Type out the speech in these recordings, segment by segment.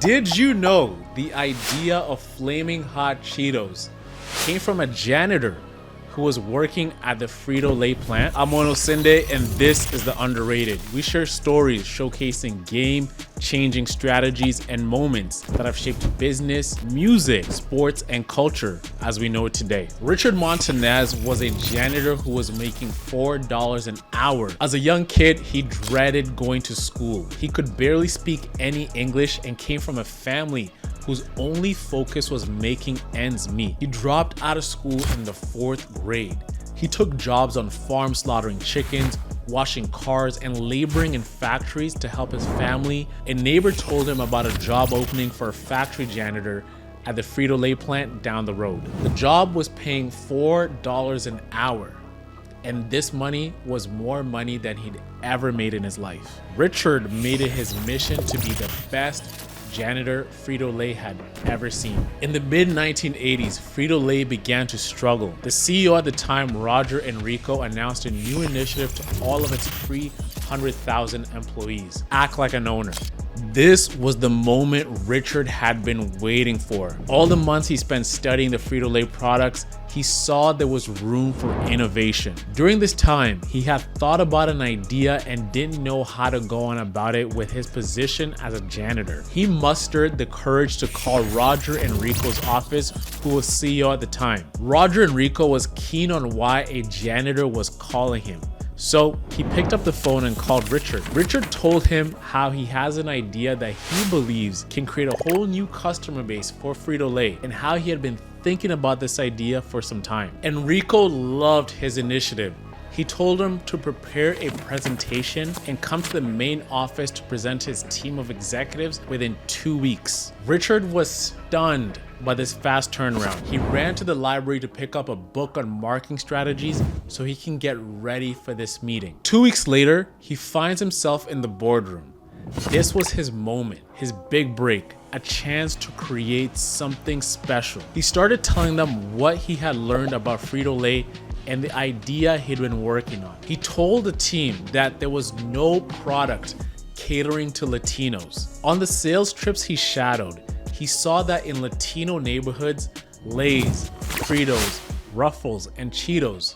Did you know the idea of Flamin Hot Cheetos came from a janitor who was working at the Frito-Lay plant? I'm Montanez, and this is The Underrated. We share stories showcasing game-changing strategies and moments that have shaped business, music, sports, and culture as we know it today. Richard Montanez was a janitor who was making $4 an hour. As a young kid, he dreaded going to school. He could barely speak any English and came from a family whose only focus was making ends meet. He dropped out of school in the 4th grade. He took jobs on farms slaughtering chickens, washing cars, and laboring in factories to help his family. A neighbor told him about a job opening for a factory janitor at the Frito-Lay plant down the road. The job was paying $4 an hour, and this money was more money than he'd ever made in his life. Richard made it his mission to be the best janitor Frito-Lay had ever seen. In the mid-1980s, Frito-Lay began to struggle. The CEO at the time, Roger Enrico, announced a new initiative to all of its 300,000 employees: act like an owner. This was the moment Richard had been waiting for. All the months he spent studying the Frito-Lay products, he saw there was room for innovation. During this time, he had thought about an idea and didn't know how to go on about it with his position as a janitor. He mustered the courage to call Roger Enrico's office, who was CEO at the time. Roger Enrico was keen on why a janitor was calling him. So he picked up the phone and called Richard. Richard told him how he has an idea that he believes can create a whole new customer base for Frito-Lay and how he had been thinking about this idea for some time. Enrico loved his initiative. He told him to prepare a presentation and come to the main office to present his team of executives within 2 weeks. Richard was stunned by this fast turnaround. He ran to the library to pick up a book on marketing strategies so he can get ready for this meeting. 2 weeks later, he finds himself in the boardroom. This was his moment, his big break, a chance to create something special. He started telling them what he had learned about Frito-Lay and the idea he'd been working on. He told the team that there was no product catering to Latinos. On the sales trips he shadowed, he saw that in Latino neighborhoods, Lay's, Fritos, Ruffles, and Cheetos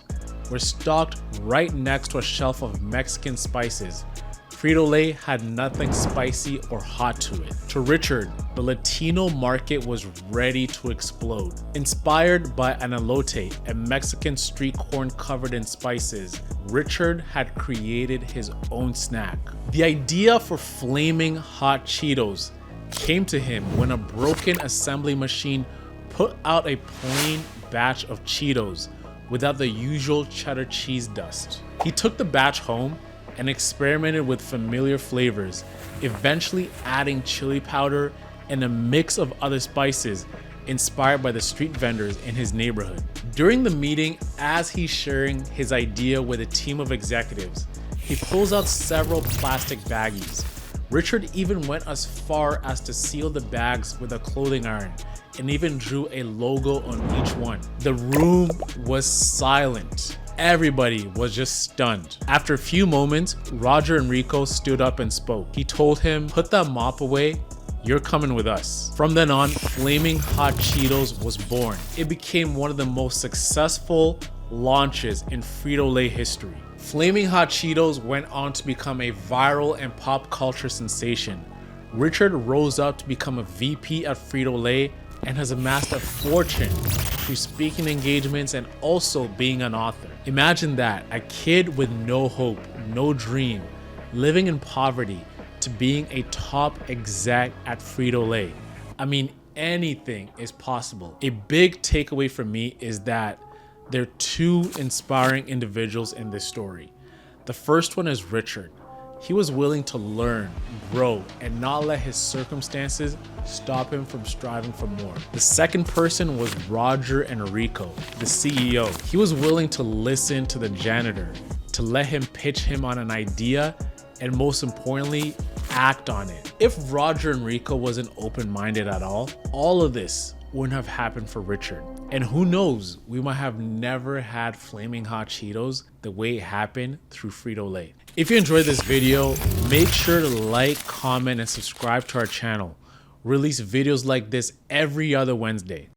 were stocked right next to a shelf of Mexican spices. Frito-Lay had nothing spicy or hot to it. To Richard, the Latino market was ready to explode. Inspired by an elote, a Mexican street corn covered in spices, Richard had created his own snack. The idea for Flamin Hot Cheetos came to him when a broken assembly machine put out a plain batch of Cheetos without the usual cheddar cheese dust. He took the batch home and experimented with familiar flavors, eventually adding chili powder and a mix of other spices inspired by the street vendors in his neighborhood. During the meeting, as he's sharing his idea with a team of executives, he pulls out several plastic baggies. Richard even went as far as to seal the bags with a clothing iron and even drew a logo on each one. The room was silent. Everybody was just stunned. After a few moments, Roger Enrico stood up and spoke. He told him, "Put that mop away. You're coming with us." From then on, Flamin Hot Cheetos was born. It became one of the most successful launches in Frito-Lay history. Flamin Hot Cheetos went on to become a viral and pop culture sensation. Richard rose up to become a VP at Frito-Lay and has amassed a fortune through speaking engagements and also being an author. Imagine that, a kid with no hope, no dream, living in poverty, to being a top exec at Frito-Lay. I mean, anything is possible. A big takeaway for me is that there are two inspiring individuals in this story. The first one is Richard. He was willing to learn, grow, and not let his circumstances stop him from striving for more. The second person was Roger Enrico, the CEO. He was willing to listen to the janitor, to let him pitch him on an idea, and most importantly, act on it. If Roger Enrico wasn't open-minded at all of this wouldn't have happened for Richard. And who knows, we might have never had Flamin Hot Cheetos the way it happened through Frito-Lay. If you enjoyed this video, make sure to like, comment, and subscribe to our channel. release videos like this every other Wednesday.